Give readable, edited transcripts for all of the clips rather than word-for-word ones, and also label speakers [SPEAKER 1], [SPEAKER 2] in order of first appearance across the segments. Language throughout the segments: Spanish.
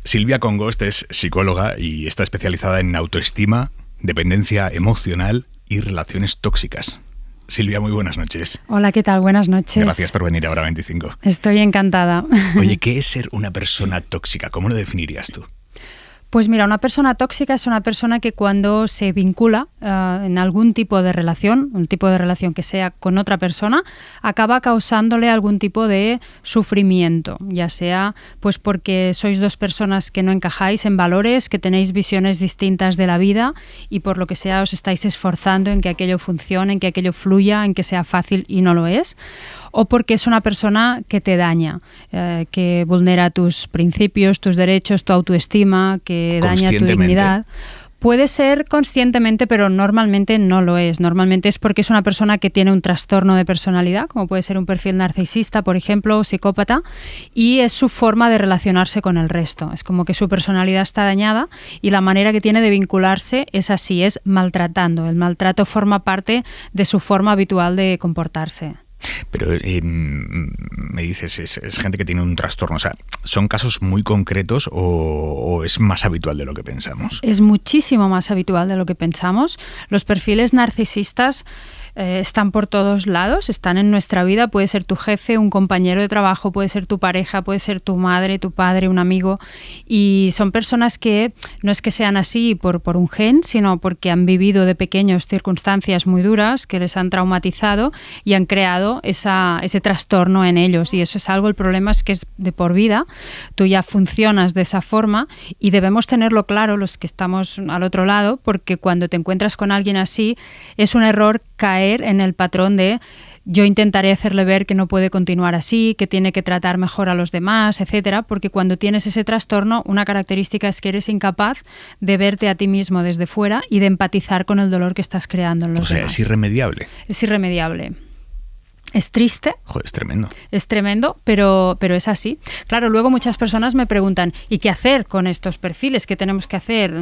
[SPEAKER 1] Silvia Congost es psicóloga y está especializada en autoestima, dependencia emocional y relaciones tóxicas. Silvia, muy buenas noches.
[SPEAKER 2] Hola, ¿qué tal? Buenas noches.
[SPEAKER 1] Gracias por venir a Hora 25.
[SPEAKER 2] Estoy encantada.
[SPEAKER 1] Oye, ¿qué es ser una persona tóxica? ¿Cómo lo definirías tú?
[SPEAKER 2] Pues mira, una persona tóxica es una persona que cuando se vincula en algún tipo de relación, un tipo de relación que sea con otra persona, acaba causándole algún tipo de sufrimiento, ya sea pues porque sois dos personas que no encajáis en valores, que tenéis visiones distintas de la vida y por lo que sea os estáis esforzando en que aquello funcione, en que aquello fluya, en que sea fácil y no lo es, o porque es una persona que te daña, que vulnera tus principios, tus derechos, tu autoestima, que daña tu dignidad. Puede ser conscientemente, pero normalmente no lo es. Normalmente es porque es una persona que tiene un trastorno de personalidad, como puede ser un perfil narcisista, por ejemplo, o psicópata, y es su forma de relacionarse con el resto. Es como que su personalidad está dañada y la manera que tiene de vincularse es así, es maltratando. El maltrato forma parte de su forma habitual de comportarse.
[SPEAKER 1] Pero me dices, es gente que tiene un trastorno, o sea, ¿son casos muy concretos o es más habitual de lo que pensamos?
[SPEAKER 2] Es muchísimo más habitual de lo que pensamos. Los perfiles narcisistas están por todos lados, están en nuestra vida. Puede ser tu jefe, un compañero de trabajo, puede ser tu pareja, puede ser tu madre, tu padre, un amigo. Y son personas que no es que sean así por un gen, sino porque han vivido de pequeños circunstancias muy duras que les han traumatizado y han creado ese trastorno en ellos. Y eso es algo, el problema es que es de por vida. Tú ya funcionas de esa forma y debemos tenerlo claro los que estamos al otro lado, porque cuando te encuentras con alguien así, es un error caer en el patrón de yo intentaré hacerle ver que no puede continuar así, que tiene que tratar mejor a los demás, etcétera, porque cuando tienes ese trastorno, una característica es que eres incapaz de verte a ti mismo desde fuera y de empatizar con el dolor que estás creando en los demás.
[SPEAKER 1] Es irremediable.
[SPEAKER 2] Es irremediable. Es triste.
[SPEAKER 1] Joder, es tremendo.
[SPEAKER 2] Es tremendo, pero es así. Claro, luego muchas personas me preguntan, ¿y qué hacer con estos perfiles? ¿Qué tenemos que hacer?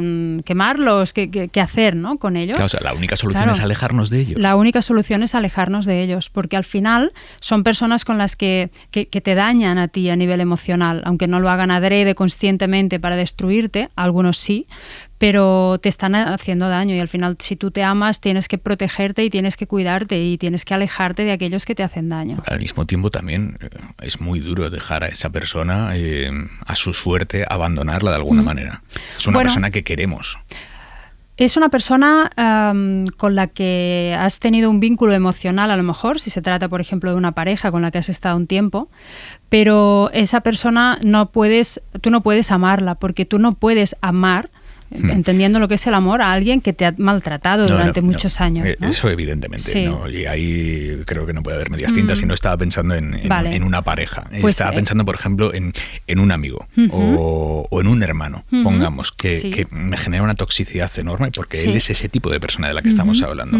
[SPEAKER 2] ¿Quemarlos? ¿Qué hacer, ¿no? con ellos?
[SPEAKER 1] Claro, o sea, la única solución es alejarnos de ellos.
[SPEAKER 2] La única solución es alejarnos de ellos, porque al final son personas con las que te dañan a ti a nivel emocional, aunque no lo hagan adrede conscientemente para destruirte, algunos sí, pero te están haciendo daño y al final si tú te amas tienes que protegerte y tienes que cuidarte y tienes que alejarte de aquellos que te hacen daño.
[SPEAKER 1] Al mismo tiempo también es muy duro dejar a esa persona a su suerte, abandonarla de alguna manera. Es una persona que queremos.
[SPEAKER 2] Es una persona con la que has tenido un vínculo emocional, a lo mejor, si se trata, por ejemplo, de una pareja con la que has estado un tiempo, pero esa persona tú no puedes amarla, porque tú no puedes amar, entendiendo lo que es el amor, a alguien que te ha maltratado durante muchos años, ¿no?
[SPEAKER 1] Eso evidentemente,
[SPEAKER 2] sí.
[SPEAKER 1] ¿no? Y ahí creo que no puede haber medias tintas, y no estaba pensando en una pareja.
[SPEAKER 2] Pues,
[SPEAKER 1] estaba pensando, por ejemplo, en un amigo o en un hermano, pongamos, que me genera una toxicidad enorme porque él es ese tipo de persona de la que estamos hablando.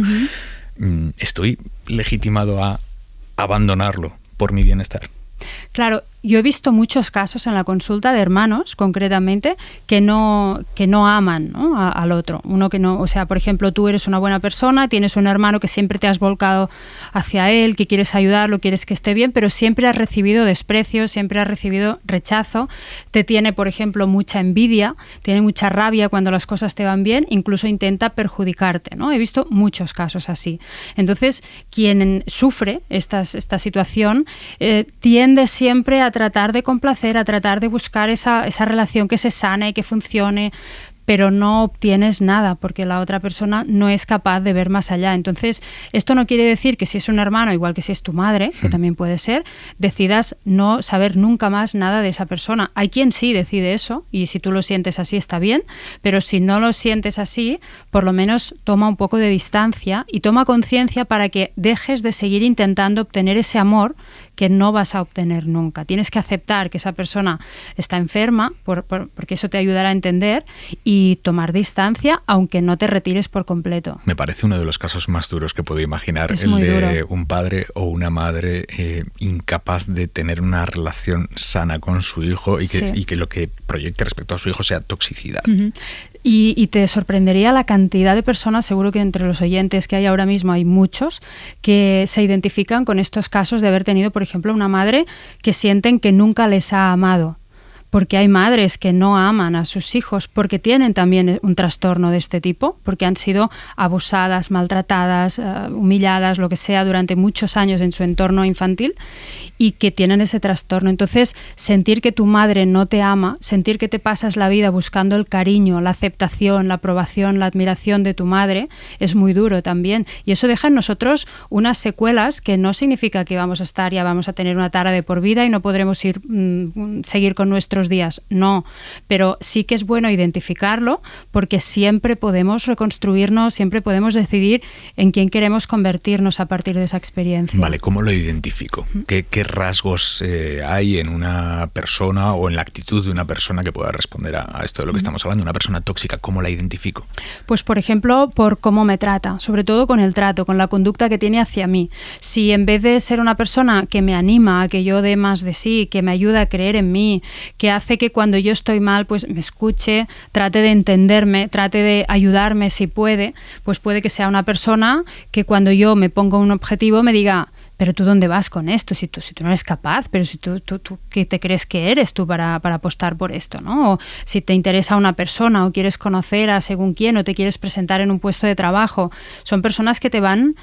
[SPEAKER 1] ¿Estoy legitimado a abandonarlo por mi bienestar?
[SPEAKER 2] Claro, yo he visto muchos casos en la consulta de hermanos, concretamente, que no aman, ¿no? al otro. Uno que no, o sea, por ejemplo, tú eres una buena persona, tienes un hermano que siempre te has volcado hacia él, que quieres ayudarlo, quieres que esté bien, pero siempre has recibido desprecio, siempre has recibido rechazo, te tiene, por ejemplo, mucha envidia, tiene mucha rabia cuando las cosas te van bien, incluso intenta perjudicarte, ¿no? He visto muchos casos así. Entonces, quien sufre esta situación tiende siempre a tratar de complacer, a tratar de buscar esa relación que se sane y que funcione, pero no obtienes nada porque la otra persona no es capaz de ver más allá. Entonces, esto no quiere decir que si es un hermano, igual que si es tu madre, que también puede ser, decidas no saber nunca más nada de esa persona. Hay quien sí decide eso y si tú lo sientes así está bien, pero si no lo sientes así, por lo menos toma un poco de distancia y toma conciencia para que dejes de seguir intentando obtener ese amor que no vas a obtener nunca. Tienes que aceptar que esa persona está enferma, porque eso te ayudará a entender, y tomar distancia, aunque no te retires por completo.
[SPEAKER 1] Me parece uno de los casos más duros que puedo imaginar,
[SPEAKER 2] es
[SPEAKER 1] el de
[SPEAKER 2] duro.
[SPEAKER 1] Un padre o una madre incapaz de tener una relación sana con su hijo y que lo que proyecte respecto a su hijo sea toxicidad.
[SPEAKER 2] Y te sorprendería la cantidad de personas, seguro que entre los oyentes que hay ahora mismo hay muchos, que se identifican con estos casos de haber tenido, por ejemplo, una madre que sienten que nunca les ha amado. porque hay madres que no aman a sus hijos porque tienen también un trastorno de este tipo, porque han sido abusadas, maltratadas, humilladas, lo que sea, durante muchos años en su entorno infantil y que tienen ese trastorno. Entonces, sentir que tu madre no te ama, sentir que te pasas la vida buscando el cariño, la aceptación, la aprobación, la admiración de tu madre, es muy duro también. Y eso deja en nosotros unas secuelas que no significa que vamos a tener una tara de por vida y no podremos seguir con nuestros días. No, pero sí que es bueno identificarlo porque siempre podemos reconstruirnos, siempre podemos decidir en quién queremos convertirnos a partir de esa experiencia.
[SPEAKER 1] Vale, ¿cómo lo identifico? ¿Qué rasgos hay en una persona o en la actitud de una persona que pueda responder a esto de lo que estamos hablando? Una persona tóxica, ¿cómo la identifico?
[SPEAKER 2] Pues, por ejemplo, por cómo me trata, sobre todo con el trato, con la conducta que tiene hacia mí. Si en vez de ser una persona que me anima a que yo dé más de sí, que me ayuda a creer en mí, que hace que cuando yo estoy mal, pues me escuche, trate de entenderme, trate de ayudarme si puede, pues puede que sea una persona que cuando yo me pongo un objetivo me diga: pero tú ¿dónde vas con esto? Si tú no eres capaz, pero si tú ¿qué te crees que eres tú para apostar por esto, ¿no? O si te interesa una persona o quieres conocer a según quién o te quieres presentar en un puesto de trabajo. Son personas que te van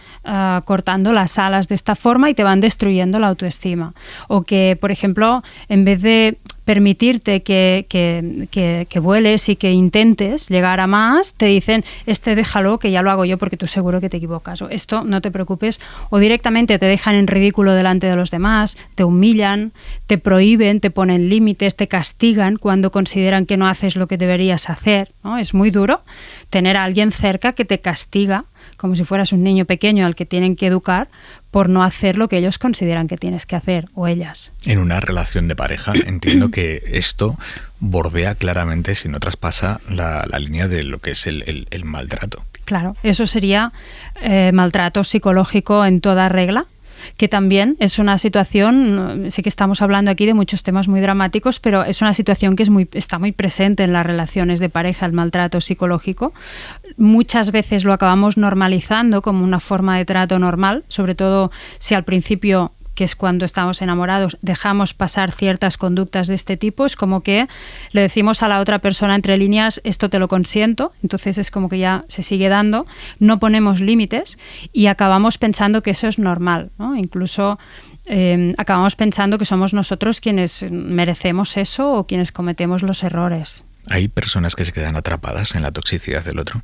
[SPEAKER 2] cortando las alas de esta forma y te van destruyendo la autoestima. O que, por ejemplo, en vez de permitirte que vueles y que intentes llegar a más, te dicen: déjalo, que ya lo hago yo porque tú seguro que te equivocas, o esto no te preocupes, o directamente te dejan en ridículo delante de los demás, te humillan, te prohíben, te ponen límites, te castigan cuando consideran que no haces lo que deberías hacer, ¿no? Es muy duro tener a alguien cerca que te castiga como si fueras un niño pequeño al que tienen que educar por no hacer lo que ellos consideran que tienes que hacer, o ellas.
[SPEAKER 1] En una relación de pareja entiendo que esto bordea claramente, si no traspasa la línea de lo que es el maltrato.
[SPEAKER 2] Claro, eso sería maltrato psicológico en toda regla, que también es una situación, sé que estamos hablando aquí de muchos temas muy dramáticos, pero es una situación que está muy presente en las relaciones de pareja, el maltrato psicológico. Muchas veces lo acabamos normalizando como una forma de trato normal, sobre todo si al principio, que es cuando estamos enamorados, dejamos pasar ciertas conductas de este tipo. Es como que le decimos a la otra persona entre líneas: esto te lo consiento, entonces es como que ya se sigue dando, no ponemos límites y acabamos pensando que eso es normal, ¿no? Incluso acabamos pensando que somos nosotros quienes merecemos eso o quienes cometemos los errores.
[SPEAKER 1] ¿Hay personas que se quedan atrapadas en la toxicidad del otro?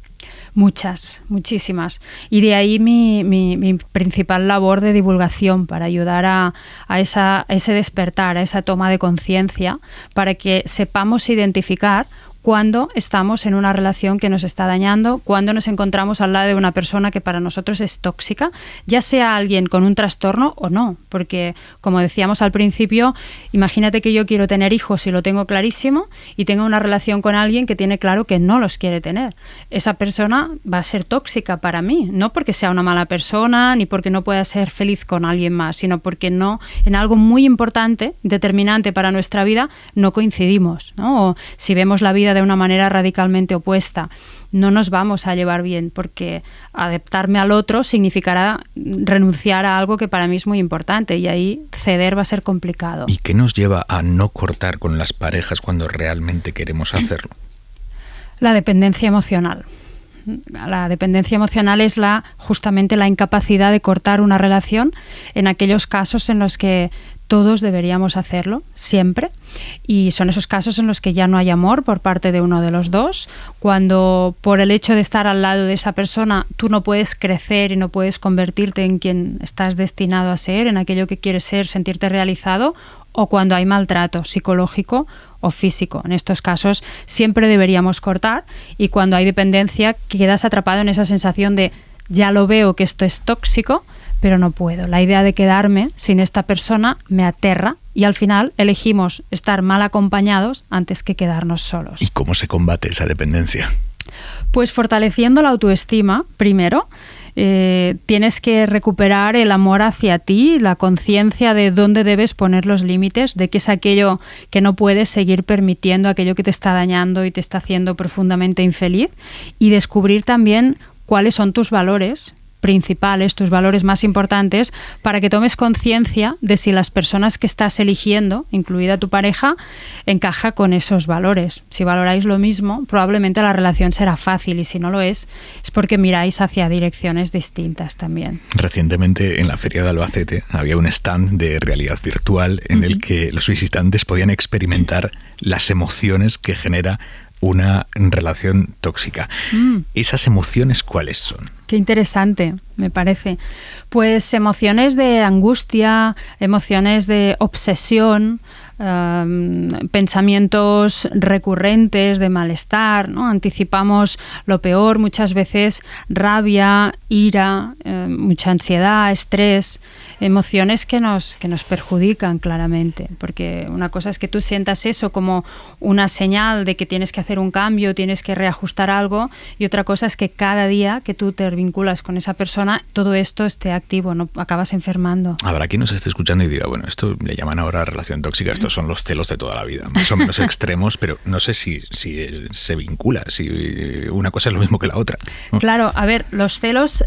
[SPEAKER 2] Muchas, muchísimas. Y de ahí mi principal labor de divulgación, para ayudar a ese despertar, a esa toma de conciencia, para que sepamos identificar cuando estamos en una relación que nos está dañando, cuando nos encontramos al lado de una persona que para nosotros es tóxica, ya sea alguien con un trastorno o no, porque como decíamos al principio, imagínate que yo quiero tener hijos y lo tengo clarísimo y tengo una relación con alguien que tiene claro que no los quiere tener. Esa persona va a ser tóxica para mí, no porque sea una mala persona ni porque no pueda ser feliz con alguien más, sino porque no, en algo muy importante, determinante para nuestra vida, no coincidimos, ¿no? O si vemos la vida de una manera radicalmente opuesta, no nos vamos a llevar bien, porque adaptarme al otro significará renunciar a algo que para mí es muy importante, y ahí ceder va a ser complicado.
[SPEAKER 1] ¿Y qué nos lleva a no cortar con las parejas cuando realmente queremos hacerlo?
[SPEAKER 2] La dependencia emocional. La dependencia emocional es justamente la incapacidad de cortar una relación en aquellos casos en los que todos deberíamos hacerlo, siempre. Y son esos casos en los que ya no hay amor por parte de uno de los dos, cuando por el hecho de estar al lado de esa persona tú no puedes crecer y no puedes convertirte en quien estás destinado a ser, en aquello que quieres ser, sentirte realizado, o cuando hay maltrato psicológico o físico. En estos casos siempre deberíamos cortar, y cuando hay dependencia quedas atrapado en esa sensación de: ya lo veo que esto es tóxico, pero no puedo. La idea de quedarme sin esta persona me aterra, y al final elegimos estar mal acompañados antes que quedarnos solos.
[SPEAKER 1] ¿Y cómo se combate esa dependencia?
[SPEAKER 2] Pues fortaleciendo la autoestima, primero. Tienes que recuperar el amor hacia ti, la conciencia de dónde debes poner los límites, de qué es aquello que no puedes seguir permitiendo, aquello que te está dañando y te está haciendo profundamente infeliz, y descubrir también cuáles son tus valores, principales, tus valores más importantes, para que tomes conciencia de si las personas que estás eligiendo, incluida tu pareja, encaja con esos valores. Si valoráis lo mismo, probablemente la relación será fácil, y si no lo es porque miráis hacia direcciones distintas también.
[SPEAKER 1] Recientemente en la Feria de Albacete había un stand de realidad virtual en el que los visitantes podían experimentar las emociones que genera una relación tóxica. ¿Esas emociones cuáles son?
[SPEAKER 2] Qué interesante, me parece. Pues emociones de angustia, emociones de obsesión, pensamientos recurrentes de malestar, ¿no? Anticipamos lo peor, muchas veces rabia, ira, mucha ansiedad, estrés, emociones que nos perjudican claramente, porque una cosa es que tú sientas eso como una señal de que tienes que hacer un cambio, tienes que reajustar algo, y otra cosa es que cada día que tú te vinculas con esa persona, todo esto esté activo, no acabas enfermando.
[SPEAKER 1] Habrá quien nos esté escuchando y diga, bueno, esto le llaman ahora relación tóxica, estos son los celos de toda la vida, más o menos extremos, pero no sé si se vincula, si una cosa es lo mismo que la otra, ¿no?
[SPEAKER 2] Claro, a ver, los celos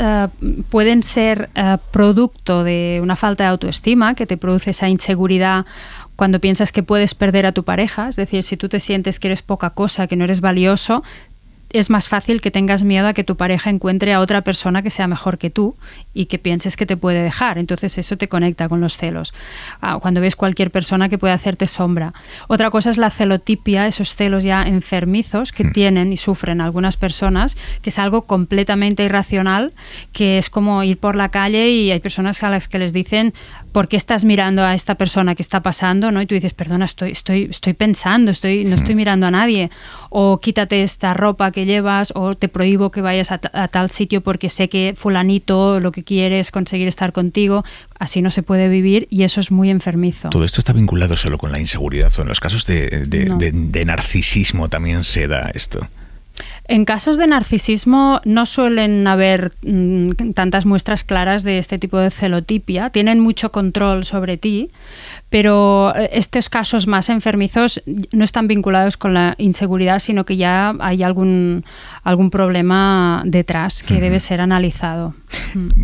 [SPEAKER 2] pueden ser producto de una falta de autoestima que te produce esa inseguridad cuando piensas que puedes perder a tu pareja, es decir, si tú te sientes que eres poca cosa, que no eres valioso, es más fácil que tengas miedo a que tu pareja encuentre a otra persona que sea mejor que tú y que pienses que te puede dejar. Entonces eso te conecta con los celos. Cuando ves cualquier persona que puede hacerte sombra. Otra cosa es la celotipia, esos celos ya enfermizos que tienen y sufren algunas personas, que es algo completamente irracional, que es como ir por la calle y hay personas a las que les dicen, ¿por qué estás mirando a esta persona que está pasando? ¿No? Y tú dices, perdona, estoy pensando, no estoy mirando a nadie. O quítate esta ropa que llevas, o te prohíbo que vayas a tal sitio porque sé que fulanito lo que quiere es conseguir estar contigo. Así no se puede vivir y eso es muy enfermizo.
[SPEAKER 1] ¿Todo esto está vinculado solo con la inseguridad o en los casos de narcisismo también se da esto?
[SPEAKER 2] En casos de narcisismo no suelen haber tantas muestras claras de este tipo de celotipia. Tienen mucho control sobre ti, pero estos casos más enfermizos no están vinculados con la inseguridad, sino que ya hay algún problema detrás que debe ser analizado.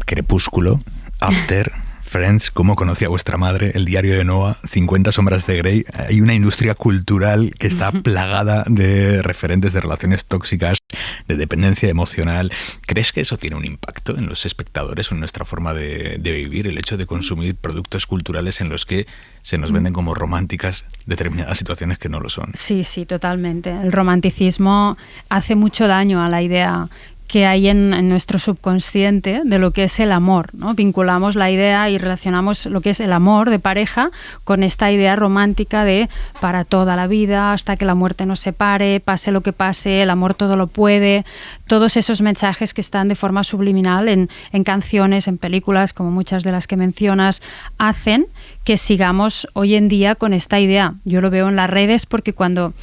[SPEAKER 1] Crepúsculo, After, Friends, Cómo conocí a vuestra madre, El diario de Noah, 50 sombras de Grey. Hay una industria cultural que está plagada de referentes de relaciones tóxicas, de dependencia emocional. ¿Crees que eso tiene un impacto en los espectadores o en nuestra forma de vivir? El hecho de consumir productos culturales en los que se nos venden como románticas determinadas situaciones que no lo son.
[SPEAKER 2] Sí, totalmente. El romanticismo hace mucho daño a la idea que hay en nuestro subconsciente de lo que es el amor, ¿no? Vinculamos la idea y relacionamos lo que es el amor de pareja con esta idea romántica de para toda la vida, hasta que la muerte nos separe, pase lo que pase, el amor todo lo puede. Todos esos mensajes que están de forma subliminal en canciones, en películas, como muchas de las que mencionas, hacen que sigamos hoy en día con esta idea. Yo lo veo en las redes porque cuando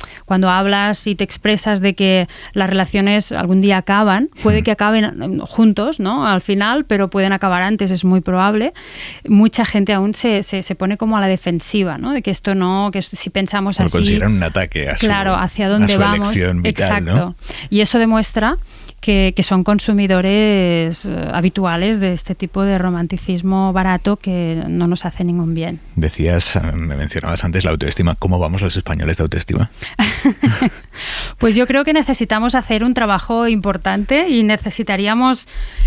[SPEAKER 2] hablas y te expresas de que las relaciones algún día acaban, puede que acaben juntos, ¿no? Al final, pero pueden acabar antes, es muy probable. Mucha gente aún se pone como a la defensiva, ¿no? De que esto no, que si pensamos así...
[SPEAKER 1] Lo consideran un ataque a
[SPEAKER 2] hacia dónde vamos.
[SPEAKER 1] Elección vital,
[SPEAKER 2] exacto.
[SPEAKER 1] ¿no?
[SPEAKER 2] Y eso demuestra que son consumidores habituales de este tipo de romanticismo barato que no nos hace ningún bien.
[SPEAKER 1] Me mencionabas antes la autoestima. ¿Cómo vamos los españoles de autoestima?
[SPEAKER 2] Pues yo creo que necesitamos hacer un trabajo importante y necesitaríamos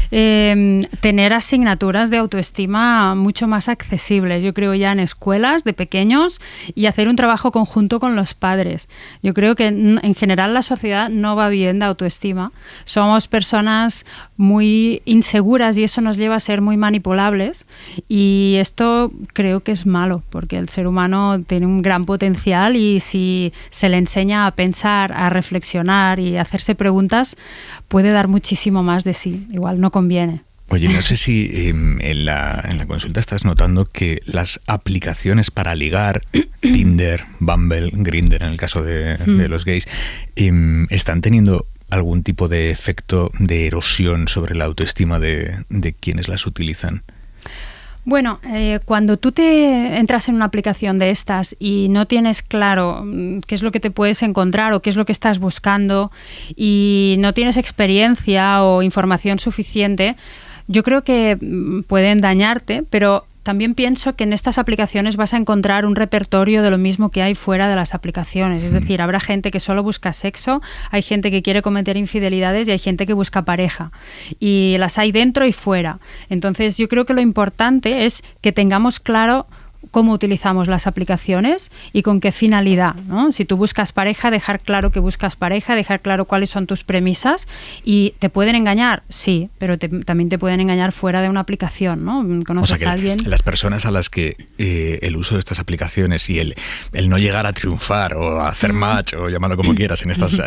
[SPEAKER 2] tener asignaturas de autoestima mucho más accesibles. Yo creo ya en escuelas de pequeños y hacer un trabajo conjunto con los padres. Yo creo que en general la sociedad no va bien de autoestima. Somos personas muy inseguras y eso nos lleva a ser muy manipulables y esto creo que es malo porque el ser humano tiene un gran potencial y si se le enseña a pensar, a reflexionar y a hacerse preguntas, puede dar muchísimo más de sí. Igual no conviene.
[SPEAKER 1] Oye, no sé si en la consulta estás notando que las aplicaciones para ligar, Tinder, Bumble, Grindr en el caso de los gays, están teniendo algún tipo de efecto de erosión sobre la autoestima de quienes las utilizan.
[SPEAKER 2] Bueno, cuando tú te entras en una aplicación de estas y no tienes claro qué es lo que te puedes encontrar o qué es lo que estás buscando y no tienes experiencia o información suficiente, Yo creo que pueden dañarte, pero también pienso que en estas aplicaciones vas a encontrar un repertorio de lo mismo que hay fuera de las aplicaciones. Es decir, habrá gente que solo busca sexo, hay gente que quiere cometer infidelidades y hay gente que busca pareja. Y las hay dentro y fuera. Entonces, yo creo que lo importante es que tengamos claro cómo utilizamos las aplicaciones y con qué finalidad, ¿no? Si tú buscas pareja, dejar claro que buscas pareja, dejar claro cuáles son tus premisas. ¿Y te pueden engañar? Sí, pero también te pueden engañar fuera de una aplicación, ¿no? ¿Conoces a alguien?
[SPEAKER 1] Las personas a las que el uso de estas aplicaciones y el no llegar a triunfar o a hacer match o llamarlo como quieras en estas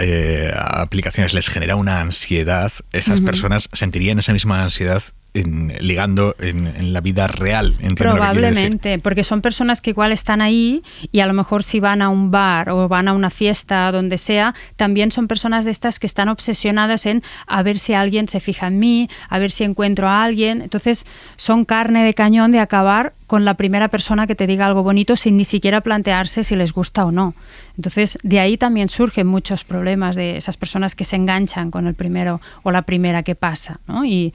[SPEAKER 1] aplicaciones les genera una ansiedad, esas personas sentirían esa misma ansiedad ligando en la vida real.
[SPEAKER 2] Probablemente, porque son personas que igual están ahí y a lo mejor si van a un bar o van a una fiesta, donde sea, también son personas de estas que están obsesionadas en a ver si alguien se fija en mí, a ver si encuentro a alguien. Entonces son carne de cañón de acabar con la primera persona que te diga algo bonito sin ni siquiera plantearse si les gusta o no. Entonces, de ahí también surgen muchos problemas de esas personas que se enganchan con el primero o la primera que pasa, ¿no? Y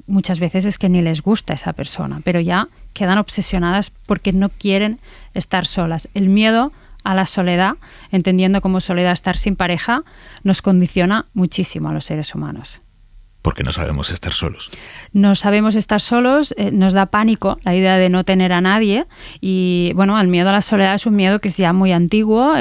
[SPEAKER 2] muchas veces es que ni les gusta esa persona, pero ya quedan obsesionadas porque no quieren estar solas. El miedo a la soledad, entendiendo como soledad estar sin pareja, nos condiciona muchísimo a los seres humanos.
[SPEAKER 1] Porque no sabemos estar solos.
[SPEAKER 2] No sabemos estar solos, nos da pánico la idea de no tener a nadie y bueno, el miedo a la soledad es un miedo que es ya muy antiguo,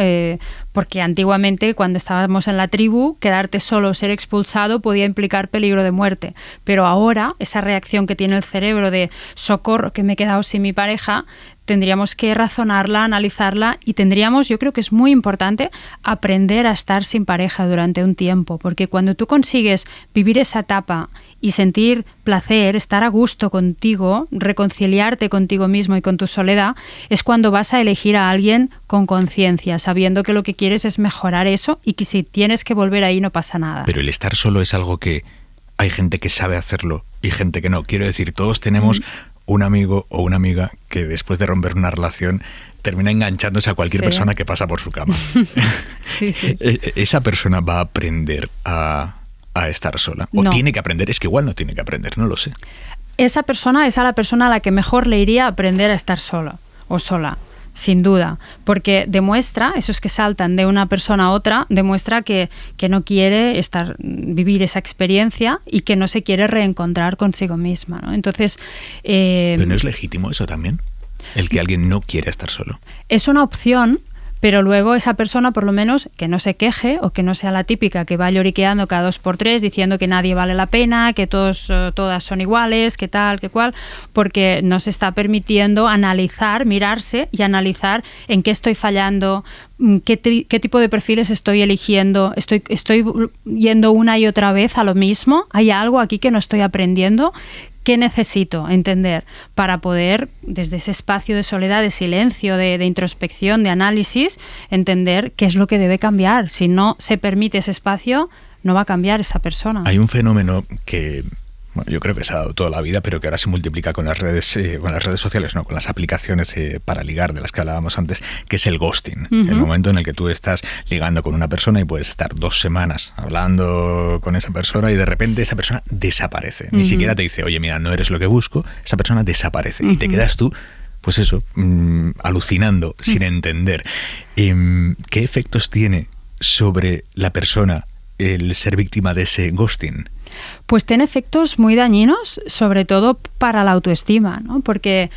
[SPEAKER 2] porque antiguamente cuando estábamos en la tribu, quedarte solo o ser expulsado podía implicar peligro de muerte, pero ahora esa reacción que tiene el cerebro de socorro, que me he quedado sin mi pareja, tendríamos que razonarla, analizarla y tendríamos, yo creo que es muy importante, aprender a estar sin pareja durante un tiempo, porque cuando tú consigues vivir esa etapa y sentir placer, estar a gusto contigo, reconciliarte contigo mismo y con tu soledad, es cuando vas a elegir a alguien con conciencia, sabiendo que lo que quieres es mejorar eso y que si tienes que volver ahí no pasa nada.
[SPEAKER 1] Pero el estar solo es algo que hay gente que sabe hacerlo y gente que no. Quiero decir, todos tenemos un amigo o una amiga que después de romper una relación termina enganchándose a cualquier persona que pasa por su cama.
[SPEAKER 2] Sí.
[SPEAKER 1] ¿Esa persona va a aprender a estar sola? ¿O tiene que aprender? Es que igual no tiene que aprender, no lo sé.
[SPEAKER 2] Esa persona es a la persona a la que mejor le iría aprender a estar solo o sola. Sin duda, porque demuestra, esos que saltan de una persona a otra, demuestra que no quiere vivir esa experiencia y que no se quiere reencontrar consigo misma, ¿no? Entonces...
[SPEAKER 1] ¿Pero no es legítimo eso también? El que alguien no quiere estar solo.
[SPEAKER 2] Es una opción, pero luego esa persona por lo menos que no se queje o que no sea la típica que va lloriqueando cada 2x3 diciendo que nadie vale la pena, que todas son iguales, que tal, que cual, porque no se está permitiendo analizar, mirarse y analizar en qué estoy fallando, qué tipo de perfiles estoy eligiendo, estoy yendo una y otra vez a lo mismo, hay algo aquí que no estoy aprendiendo. ¿Qué necesito entender para poder, desde ese espacio de soledad, de silencio, de introspección, de análisis, entender qué es lo que debe cambiar? Si no se permite ese espacio, no va a cambiar esa persona.
[SPEAKER 1] Hay un fenómeno que yo creo que se ha dado toda la vida, pero que ahora se multiplica con las redes sociales, no, con las aplicaciones para ligar de las que hablábamos antes, que es el ghosting. El momento en el que tú estás ligando con una persona y puedes estar 2 semanas hablando con esa persona y de repente esa persona desaparece. Ni siquiera te dice, oye, mira, no eres lo que busco, esa persona desaparece y te quedas tú, pues eso, alucinando, sin entender. ¿Qué efectos tiene sobre la persona el ser víctima de ese ghosting?
[SPEAKER 2] Pues tiene efectos muy dañinos, sobre todo para la autoestima, ¿no? Porque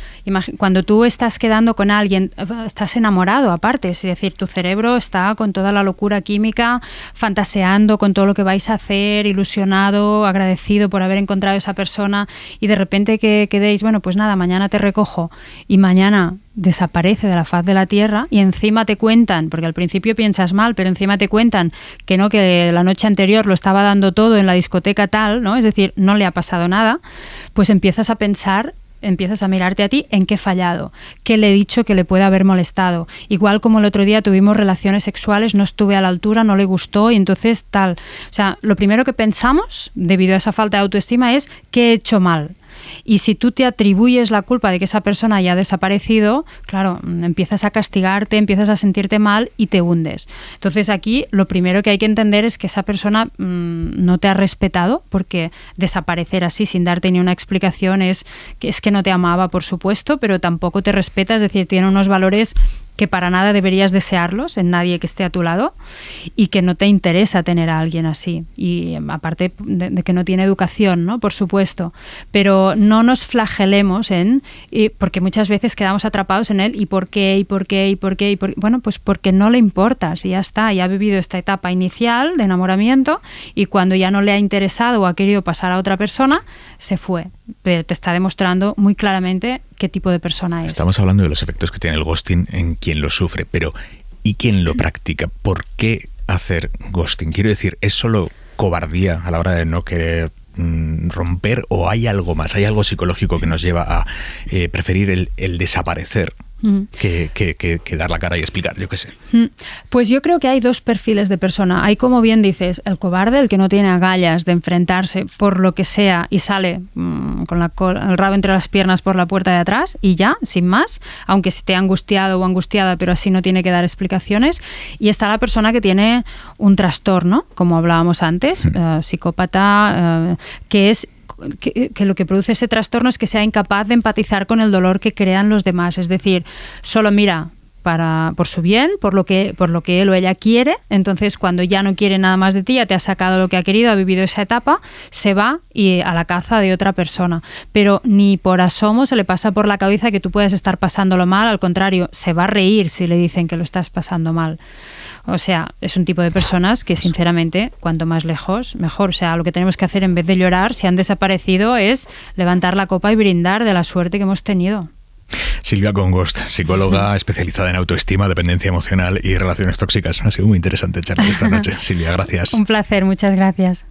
[SPEAKER 2] cuando tú estás quedando con alguien, estás enamorado aparte, es decir, tu cerebro está con toda la locura química, fantaseando con todo lo que vais a hacer, ilusionado, agradecido por haber encontrado a esa persona y de repente que quedéis, bueno, pues nada, mañana te recojo y mañana desaparece de la faz de la tierra y encima te cuentan, porque al principio piensas mal, pero encima te cuentan que no, que la noche anterior lo estaba dando todo en la discoteca tal, ¿no? Es decir, no le ha pasado nada, pues empiezas a pensar, empiezas a mirarte a ti en qué he fallado, qué le he dicho que le puede haber molestado. Igual como el otro día tuvimos relaciones sexuales, no estuve a la altura, no le gustó y entonces tal. O sea, lo primero que pensamos, debido a esa falta de autoestima, es ¿qué he hecho mal? Y si tú te atribuyes la culpa de que esa persona haya desaparecido, claro, empiezas a castigarte, empiezas a sentirte mal y te hundes. Entonces aquí lo primero que hay que entender es que esa persona no te ha respetado, porque desaparecer así sin darte ni una explicación es que no te amaba, por supuesto, pero tampoco te respeta, es decir, tiene unos valores que para nada deberías desearlos en nadie que esté a tu lado y que no te interesa tener a alguien así. Y aparte de que no tiene educación, ¿no? Por supuesto. Pero no nos flagelemos porque muchas veces quedamos atrapados en él. ¿Y por qué? ¿Y por qué? ¿Y por qué? Bueno, pues porque no le importas y ya está. Ya ha vivido esta etapa inicial de enamoramiento y cuando ya no le ha interesado o ha querido pasar a otra persona, se fue. Pero te está demostrando muy claramente qué tipo de persona es.
[SPEAKER 1] Estamos hablando de los efectos que tiene el ghosting en quien lo sufre, pero ¿y quién lo practica? ¿Por qué hacer ghosting? Quiero decir, ¿es solo cobardía a la hora de no querer romper o hay algo más? ¿Hay algo psicológico que nos lleva a preferir el desaparecer? Que dar la cara y explicar, yo qué sé.
[SPEAKER 2] Pues yo creo que hay dos perfiles de persona. Hay, como bien dices, el cobarde, el que no tiene agallas de enfrentarse por lo que sea y sale con el rabo entre las piernas por la puerta de atrás y ya, sin más, aunque esté angustiado o angustiada, pero así no tiene que dar explicaciones. Y está la persona que tiene un trastorno, como hablábamos antes, psicópata, que es que lo que produce ese trastorno es que sea incapaz de empatizar con el dolor que crean los demás, es decir, solo mira por su bien, por lo que él o ella quiere. Entonces cuando ya no quiere nada más de ti, ya te ha sacado lo que ha querido, ha vivido esa etapa, se va y a la caza de otra persona, pero ni por asomo se le pasa por la cabeza que tú puedes estar pasándolo mal, al contrario, se va a reír si le dicen que lo estás pasando mal. O sea, es un tipo de personas que sinceramente, cuanto más lejos, mejor. O sea, lo que tenemos que hacer en vez de llorar si han desaparecido es levantar la copa y brindar de la suerte que hemos tenido.
[SPEAKER 1] Silvia Congost, psicóloga especializada en autoestima, dependencia emocional y relaciones tóxicas. Ha sido muy interesante charlar esta noche. Silvia, gracias.
[SPEAKER 2] Un placer, muchas gracias.